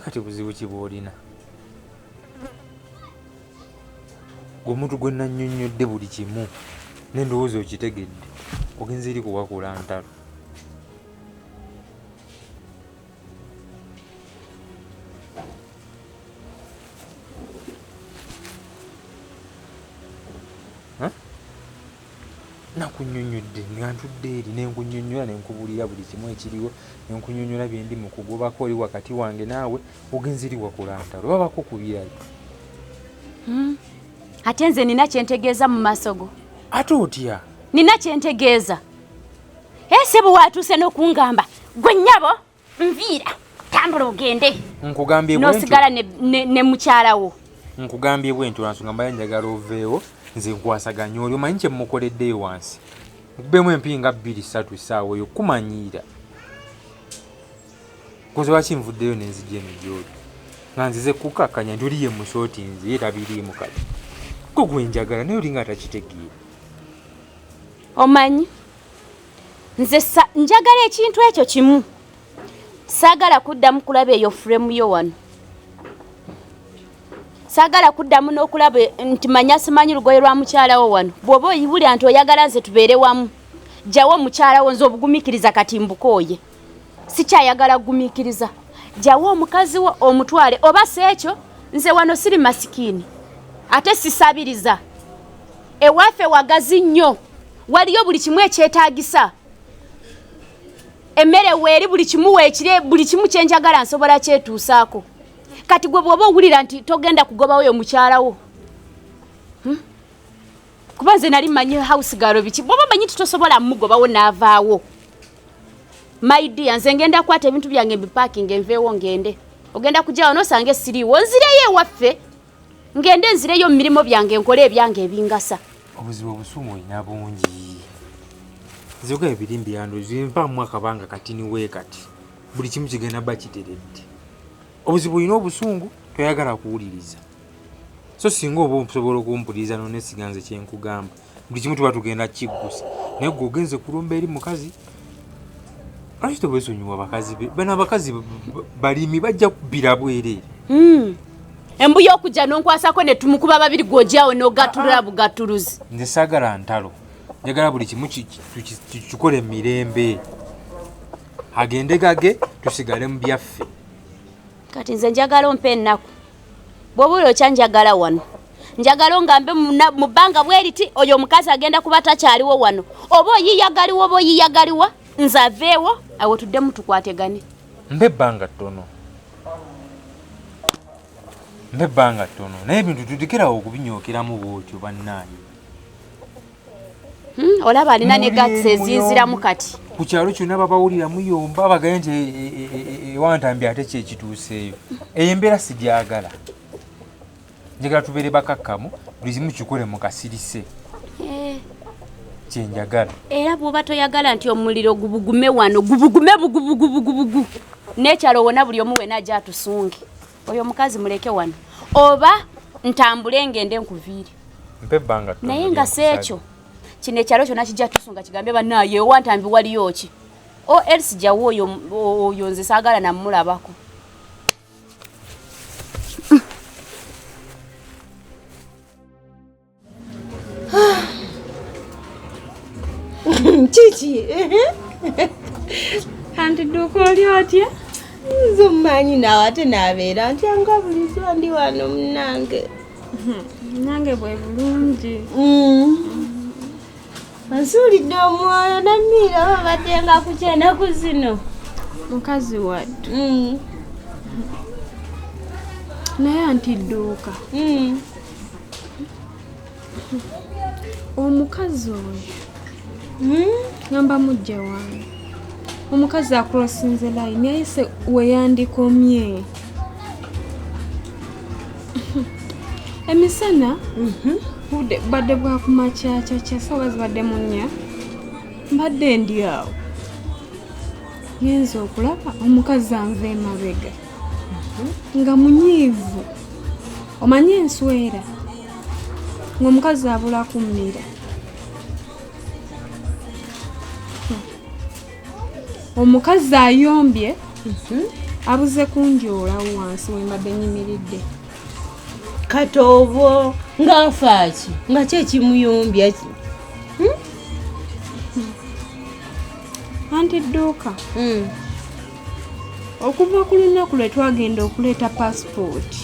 kati buzibu ki bw'olina gwomuntu gwe nannyonnyodde buli kimu n'endowooza okitegedde ogenza eri kuwakula ntalo nakunnyonnyodde nga ntudde eri nenkunnyonnyola nenkubulira buli kimu ekiriwo nenkunnyonnyola bye ndi mu kugobako oli wakati wange naawe ogenza eri wakula ntalo babako kubirayo ate nze nina kyentegeeza mu maaso go ate otya nina kyentegeeza sebo watuuse n'okungamba gwe nnyabo nviira tambula ogende nkugambye n'osigala ne mukyalawo nkugambye bwentyo lwansonga mbala njagala oveewo nze nkwasaganya oli omanyi kye mmukoleddeyo wansi nkubeemu empinga 2-3 essaawa eyo kumanyiira koze lwaki nvuddeyo nenzija eno gy'oli nga nzize kukakkanya nti oli ye musooti nze ye tabiriimu kati ko gwe njagala naye oli nga atakitegeera omanyi nze njagala ekintu ekyo kimu saagala kuddamu kulaba eyo furemu yo wano saagala kuddamu n'okulaba nti manya simanyi lugoye lwa mukyalawo wano bw'oba oyibulya nti oyagala nze tubeere wamu jjawo mukyalawo nze obugumikiriza kati mbukooye sikyayagala kugumikiriza jjawo omukazi wo omutwale oba si ekyo nze wano siri masikiini ate sisabiriza ewaffe wagazi nnyo waliyo buli kimu ekyetaagisa emmere weeri buli kimu weekire buli kimu kyenjagala nsobola kyetuusaako kati gwe bw'oba owulira nti togenda kugobawo oyo mukyalawo kuba nze nali mmanyi hausigalo biki bw'oba manyi titosobola mugobawo n'avaawo maidia nze ngenda kwata ebintu byange mbipaakinga enveewo ngende ogenda kujjawo n'osange siriiwo nzireyo ewaffe ngende nzireyo mu mirimo byange nkole ebyange ebingasa obuzibu obusuumu olina bungi nzioga ebirimbi yandozi mpaamu akabanga kati niwe kati buli kimu kigenda bba kiteredde obuzibu olina obusungu toyagala kuwuliriza so singa oba osobola okumpuliriza nonesiganze kyenkugamba buli kimu tuba tugenda kikgusa naye gwe ogenze kulumba eri mukazi lwaki tobwesonyiwa bakazi be bano abakazi balimi bajja kubbira bwereere embu y'okujja n'onkwasako ne tumukuba babiri gw'ojyawo n'ogattulula bugattuluzi nze saagala ntalo njagala buli kimu kikole mirembe agende gage tusigale mu byaffe kati nze njagala ompa ennaku bw'obuulira okyanjagala wano njagala ongambe mu bbanga bweriti oyo omukazi agenda kuba takyaliwo wano oba oyiyagaliwo oba oyiyagaliwa nze aveewo awo tuddemu tukwategane mbe ebbanga ttono naye ebintu tutikirawo okubinyookeramu bwotyo bannaayi olaba alina ne gatsi ezinziramu kati ku kyalo kyonna babawulira muyomba bagaye nti ewantambi ate kyekituuseeyo eyo embeera sigyagala njagala tubeere bakakkamu buli kimu kikole mu kasirise kyenjagala era bw'oba toyagala nti omuliro gubugume wano gubugume bugubugubugubugu n'ekyalo wona buli omu wena ajja atusunge oyo omukazi muleke wano oba ntambule ngende nkuviire mpe ebbanga naye nga si ekyo kino ekyalo kyonna kijja tusunga kigambe bannaaye owantambi waliyo ki o else jjawo oyo nze saagala nammulabako Chichi. Anti duko oli otya? Nze mmanyi nawe ate n'abeera nti nga bulijjo ndi wano munnange. Nange bwe bulungi. Nsuulidde omwoyo namiira babadde nga kukyenaku zino. Mukazi wattu. Naye anti dduuka. Omukazi oyo. Ngamba mujja wange. Omukazi akulosinze line yayise weyandikomye. Emisana budde badde bwa kumakyacha kya sawa zibadde munya. Mbadde ndi awo. Yenzo okulaba omukazi anve emabega. Nga munyiivu. Omanyi enswera. Ng'omukazi abula kummira. Omukazi ayombye abuze kunjoola wansi we mbadde nyimiridde. Katobo ngaafaaki nga kye kimuyumbya. Anti dduuka okuva ku lunaku lwe twagenda okuleeta passport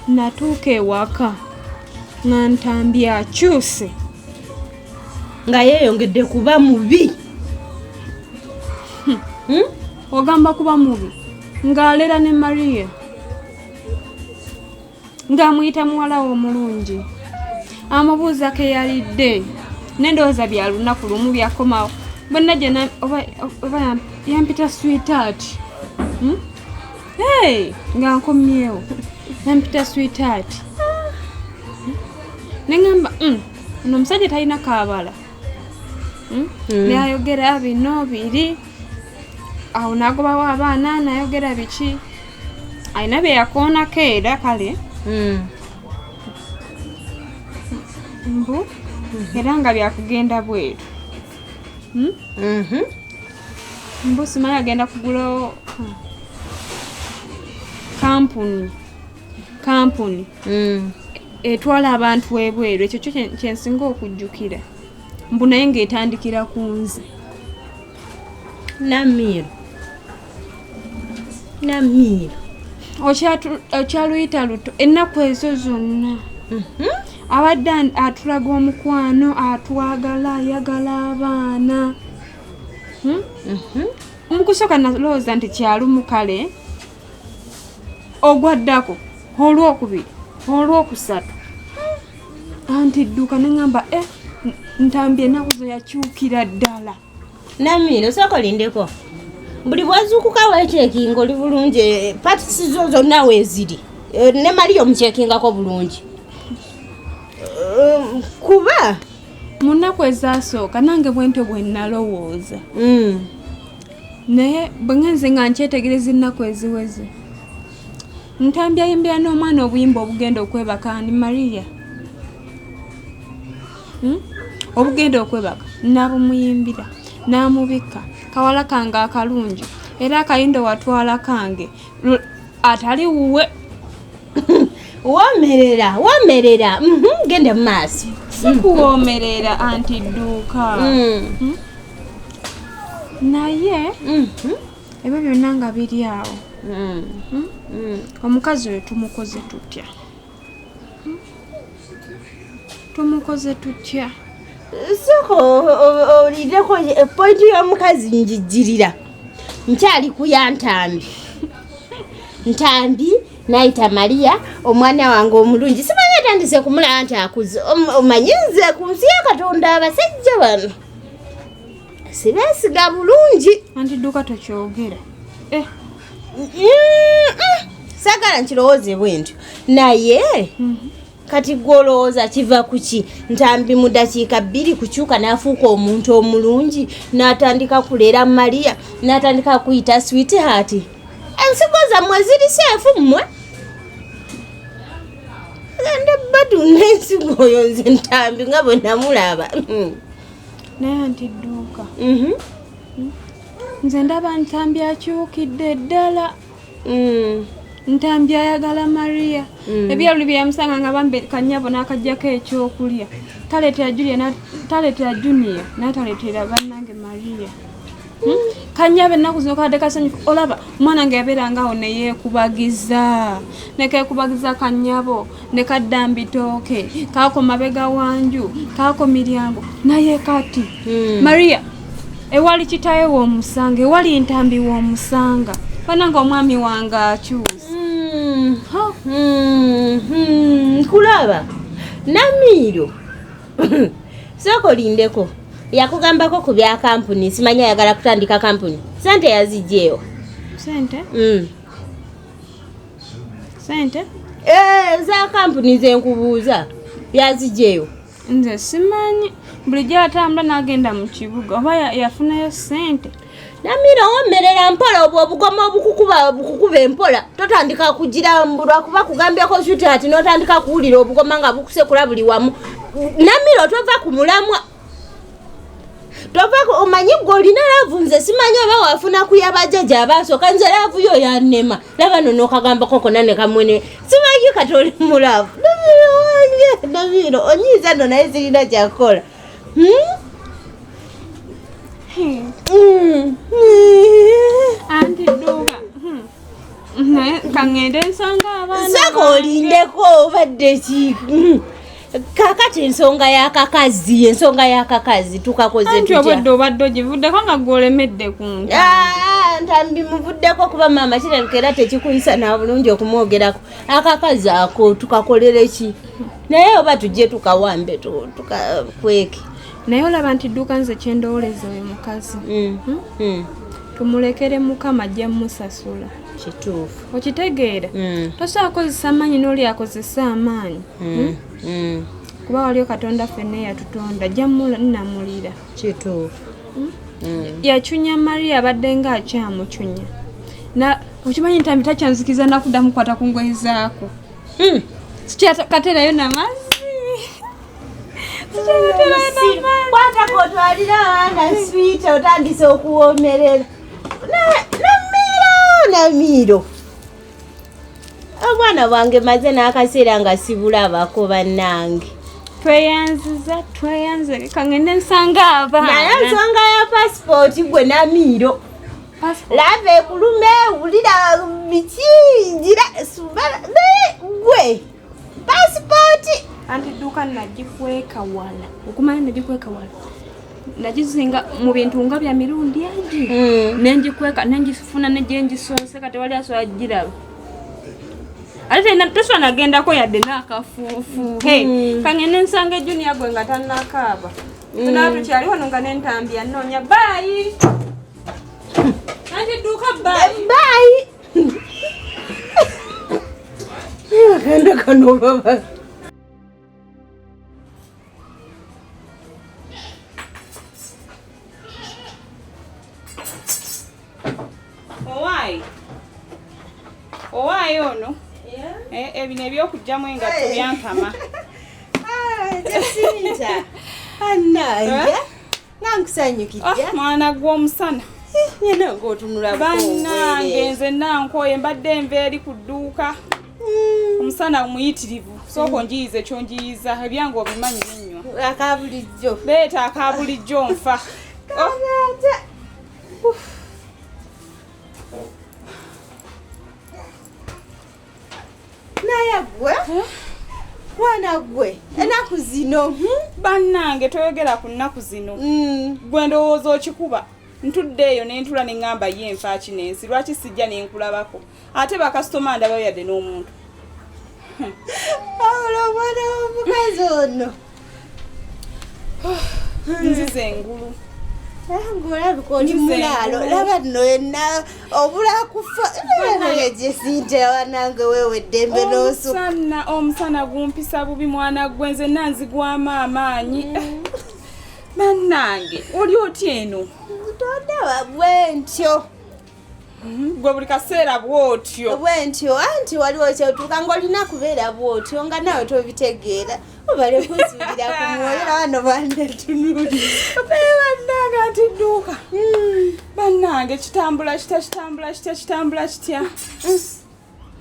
natuuka ewaka nga Ntambi akyuse nga yeeyongedde kuba mubi. ogamba kuba mubi ng'alera ne Maria ng'amuyita muwala we omulungi amubuuza ke yalidde n'endowooza bya lunaku lumu byakomawo bonna gye oba yampita sweetheart. Nga nkomyewo yampita sweetheart neŋŋamba ono omusajja talina kaabala. Nayogera bino biri awo nagobawo abaana nayogera biki alina bye yakoonako era kale mbu era nga byakugenda bweru. Mbu simanyi agenda kugula kampuni etwala abantu ebweru. Ekyo kyo kyensinga okujjukira. Mbu naye ng'etandikira ku nze. Namiiro okyaluyita luto ennaku ezo zonna abadde atulaga omukwano atwagala ayagala abaana. Mukusooka nalowooza nti kyalumu kale ogwaddako olwokubiri olwokusatu anti dduuka neŋŋamba Ntambi ennaku zo yakyukira ddala. Namiiro sooka olindeko buli bwazuukuka weecekinga oli bulungi patisi zo zonna weeziri ne Maria omucekingako bulungi kuba mu nnaku ezasooka nange bwentyo bwe nalowooza naye bwe ngenze nga nkyetegereza ennaku eziweze Ntambi ayimbira n'omwana obuyimba obugenda okwebaka ni Maria obugenda okwebaka nabumuyimbira namubika kawala kange akalungi era akayindo watwala kange atali wuwe. Womerera genda mu maaso. Sikuwomerera anti dduuka naye ebyo byonna nga biri awo. Omukazi we tumukoze tutya soko olideko pointi y'omukazi njijjirira nkyali kuya Ntambi nayita Maria omwana wange omulungi simanyi atandise kumulaba nti akuze omanyize ku nsi ya Katonda abasajja bano sibeesiga bulungi. Anti dduuka tokyogera sagala nkirowooze bwentyo naye kati gwolowooza kiva kuki Ntambi mu dakiika 2 kukyuka n'afuuka omuntu omulungi n'atandika kulera Maria n'atandika kuyita sweetheart. Ensigo zammwe ziri seefu mmwe genda badu n'ensigo oyo nze Ntambi nga bwe namulaba. naye anti dduuka nze ndaba Ntambi akyukidde ddala. Ntambi ayagala Maria ebyaluli byamusanga nga bambe kanyabo n'akajjako ekyokulya taleetera Junior n'ataleetera bannange Maria. Kanyabe ennaku zino kadde kasanyufu olaba omwana nga yabeerangawo ne yeekubagiza nekekubagiza kanyabo ne kadda mbitooke kaako mabega wanju kaako miryango naye kati Maria ewali kitaye w'omusanga ewali Ntambi w'omusanga bananga omwami wange akyuse. Kulaba Namiiro sooka olindeko yakugambako ku bya kampuni simanya ayagala kutandika kampuni sente yazijjeewo. Sente za kampuni zenkubuuza yazijjeewo. Nze simanyi bulijjo atambula n'agenda mu kibuga oba yafunayo sente. Namiiro womerera mpola obwo obugoma obukukuba empola totandika kugira mbulwa kuba kugambyako sweetheart n'otandika kuwulira obugoma nga bukusekula buli wamu. Namiiro tova ku mulamwa tova omanyi gwe olina laavu nze simanyi oba wafuna kuyabajjaja abasooka nze laavu yo yannema laba nono okagambako konna ne kamwene simanyi kati oli mu laavu Namiiro onyiiza no naye zirina kyakola anti Dduuka kangende nsanga abaana saka olindeko obadde ki kakati ensonga y'akakazi tukakoze anti obwedde obadde ogivuddeko nga gwolemedde ku ntambi muvuddeko kuba maama kirabika era tekikuyisa na bulungi okumwogerako akakazi ako tukakolere ki naye oba tujje tukawambe tukakweke naye olaba nti Dduuka nze kyendowoleza oyo mukazi tumulekere Mukama ajja musasula kituufu okitegeera tosobola akozesa amaanyi n'oli akozesa amaanyi kuba waliyo Katonda ffenna yatutonda ajja nnamulira kituufu yacunya Maria abadde nga akyamucunya okimanyi ntambi takyanzikiza nakuddamu kukwata ku ngoye zaako sikyakaterayo namazzi kwatako otwalira abaana swiita otandise okuwoomerera Namiiro obwana bwange maze n'akaseera nga sibulabako bannange tweyanze kangende nsanga abaana naye ensonga ya pasipooti gwe Namiiro lava ekulume wulira bikingira gwe pasipooti anti Dduuka nagikweka wala okumanya nagikweka wala nagizinga mu bintu nga bya mirundi angi nengikweka nengifuna negyengisonse kati wali asobola giraba ate tosobola nagendako yadde n'akafuufu kangende nsanga Junior gwe nga tannakaaba tunaba tukyali wano nga nentambi yanoonya baayi anti Dduuka baayi agenda kano baba owaayi ono ebino ebyokugjamu engatto byankama tesinta annanja nga nkusanyukijja mwana gw'omusana yena ng'otunula bannange nze nankoye mbadde enva eri ku dduuka omusana muyitirivu sooka onjiyize kyonjiyiza ebyange obimanyi binywa akabulijjo leeta akabulijjo nfa naye gwe mwana gwe ennaku zino bannange toyogera ku nnaku zino gwe ndowooza okikuba ntudde eyo nentula neŋŋamba ye enfa kinensi lwaki sijja nenkulabako ate bakasitoma ndaba yadde n'omuntu awula omwana w'omukazi ono nzize engulu ng'olabika oli mulaalo laba nno yenna obula kufa gyesinte wanange weewe eddembe n'osu omusana gumpisa bubi mwana gwe nze nanzigwamu amaanyi bannange oli otya eno tondaba bwentyo gwe buli kaseera bwotyo bwentyo anti waliwo kyotuuka ng'olina kubeera bwotyo nga nawe tobitegeera obale kusuubira ku mwoyo wano bandetunuuli bannange ati Dduuka bannange kitambula kitya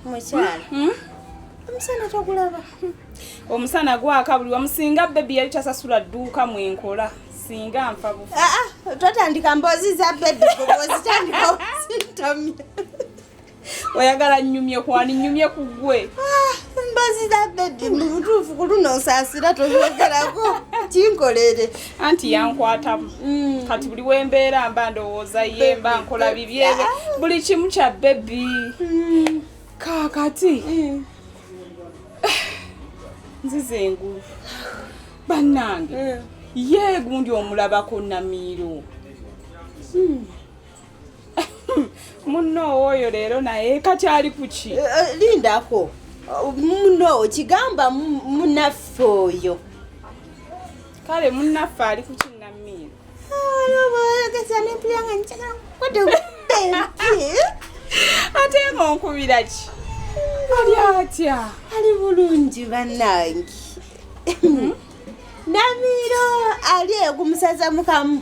mukyala omusana togulaba omusana gwaka buli wamusinga bebi yali tasasula Dduuka mwenkola singa nfa bufu totandika mboozi za bebi ozitandika ozintamya oyagala nnyumye kwani nnyumye ku gwe mboozi za bebi mu butuufu ku luno nsaasira tozogerako kinkolere anti yankwatamu kati buli wembeera mba ndowooza ye mba nkola bibyebe buli kimu kya bebi kaakati nzize engulu bannange ye gundi omulabako Namiiro munno oyo leero naye kati ali kuki lindako muno kigamba munaffe oyo kale munnaffe ali kuki Namiiro ate ng'onkubira ki ali atya ali bulungi bannange Namiiro ali egumusaza mukamu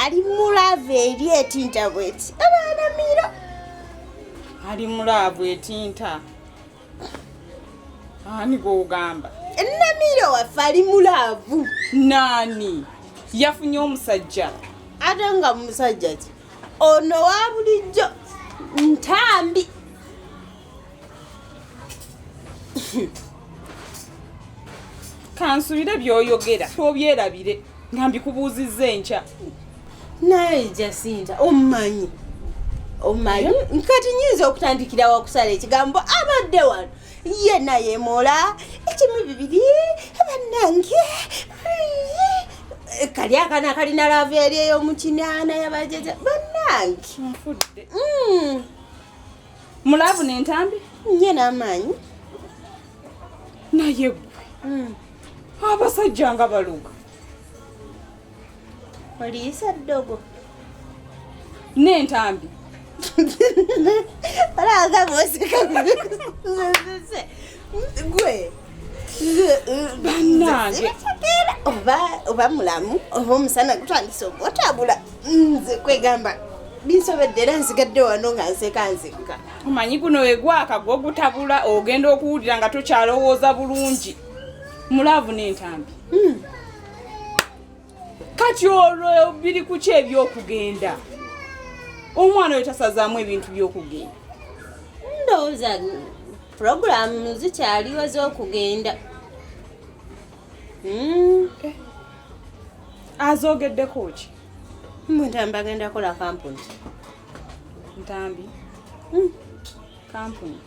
ali mulaavu eri etinta bweti abaana miro ali mulaavu etinta ani gwogamba namiro waffe ali mulaavu naani yafunye omusajja ate nga musajja ki ono wa bulijjo ntambi kansubire byoyogera tobyerabire nga mbikubuuzizza enkya naye Jacinta omumanyi nkati nyinza okutandikira wakusala ekigambo abadde wano ye naye mola ekimu bibiri bannange kali akana kalina laavu eri ey'omukinaana yabajeja bannange nfudde mulaavu n'entambi nye n'amaanyi naye gwe abasajja nga baluga oliisa ddogo n'entambi olaga boseka gwe bannange oba mulamu oba omusana gutandise ogwotabula nze kwegamba binsobedde era nsigadde wano nga nseka nzekka omanyi guno wegwaka gwogutabula ogenda okuwulira nga tokyalowooza bulungi mulaavu n'entambi kati olwo biri ku ki ebyokugenda omwana oyo tasazaamu ebintu by'okugenda ndowooza puroguramu zikyaliwo z'okugenda azoogeddeko ki ntambi agenda kola kampuni ntambi kampuni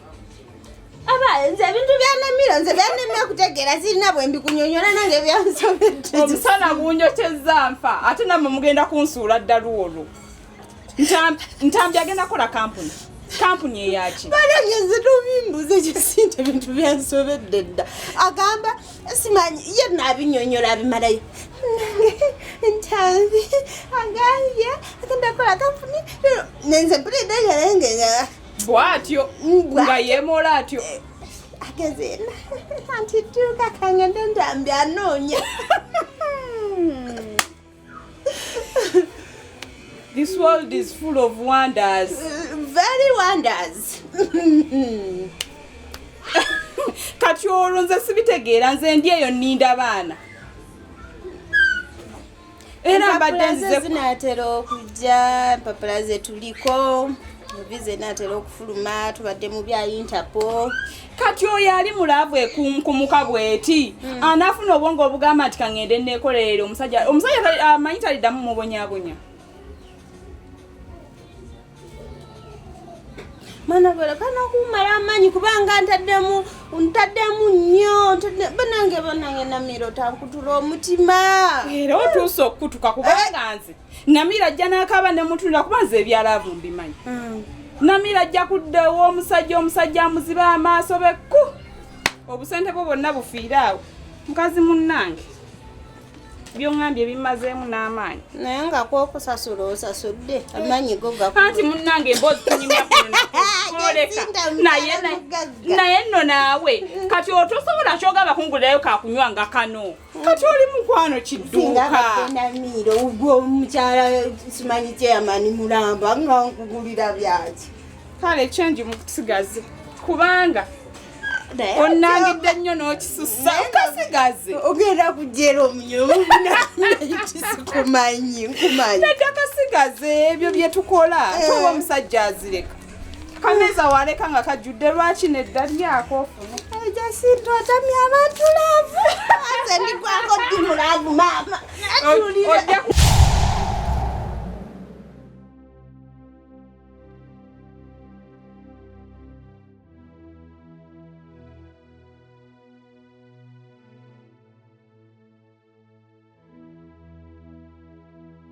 aba nze ebintu byanamiro nze byanemye okutegeera sirina bwe mbikunyonyola nange byansobedde omusana gunjokyezza nfa ate nammwe mugenda kunsuula ddala olwo ntambi agenda kola kampuni eyaki balengeze tubimbuze Jacinta ebintu byansobedde dda agamba simanyi ye naabinyonyola abimalayo ntambi agambye agenda kola kampuni nenze mpuliddegerengenya bw'atyo nga yeemola atyo agezena anti tuuka kangende ntambi anoonya This world is full of wonders. Very wonders. Kati olwo nze sibitegeera nze ndi eyo nninda baana era mbadde nzize zinaatera okujja empapula ze tuliko vize naatera okufuluma tubadde mu bya Interpol kati oyo ali mulaavu ekunkumuka bweti anaafuna obwongo obugamba nti kaŋŋende neekolerera omusajja amanyi taliddamu mubonyaabonya mana bwera kana kumala amanyi kubanga ntaddemu nnyo banange namiro tankutula omutima era otuuse okutuka kubanga nze namira ajja n'akaaba ne mutulira kuba nze ebyalaavu mbimanyi namira ajja kuddawo omusajja amuziba amaaso bekku obusente bwo bwonna bufiire awo mukazi munnange byongambye bimazeemu n'amaanyi naye nga kwokusasula osasudde amanyi go anti munnange emboozi tunyumya kuleka naye nno naawe kati otosobola kyogamba kungulirayo kakunywanga kano kati oli mukwano kidduuka namiro ubwo omukyala simanyi kyeyamani mulamba nga nkugulira byaki kale kyenji mukusigaze kubanga onnangidde nnyo n'okisussa okasigaze ogenda kujjera omunyomu nkumanyi nedda kasigaze ebyo bye tukola toba omusajja azireka kameeza waleka nga kajjudde lwaki nedda lyako ofune Jacinta otamya abantu laavu ate ndikwako ddi mulaavu maama ojja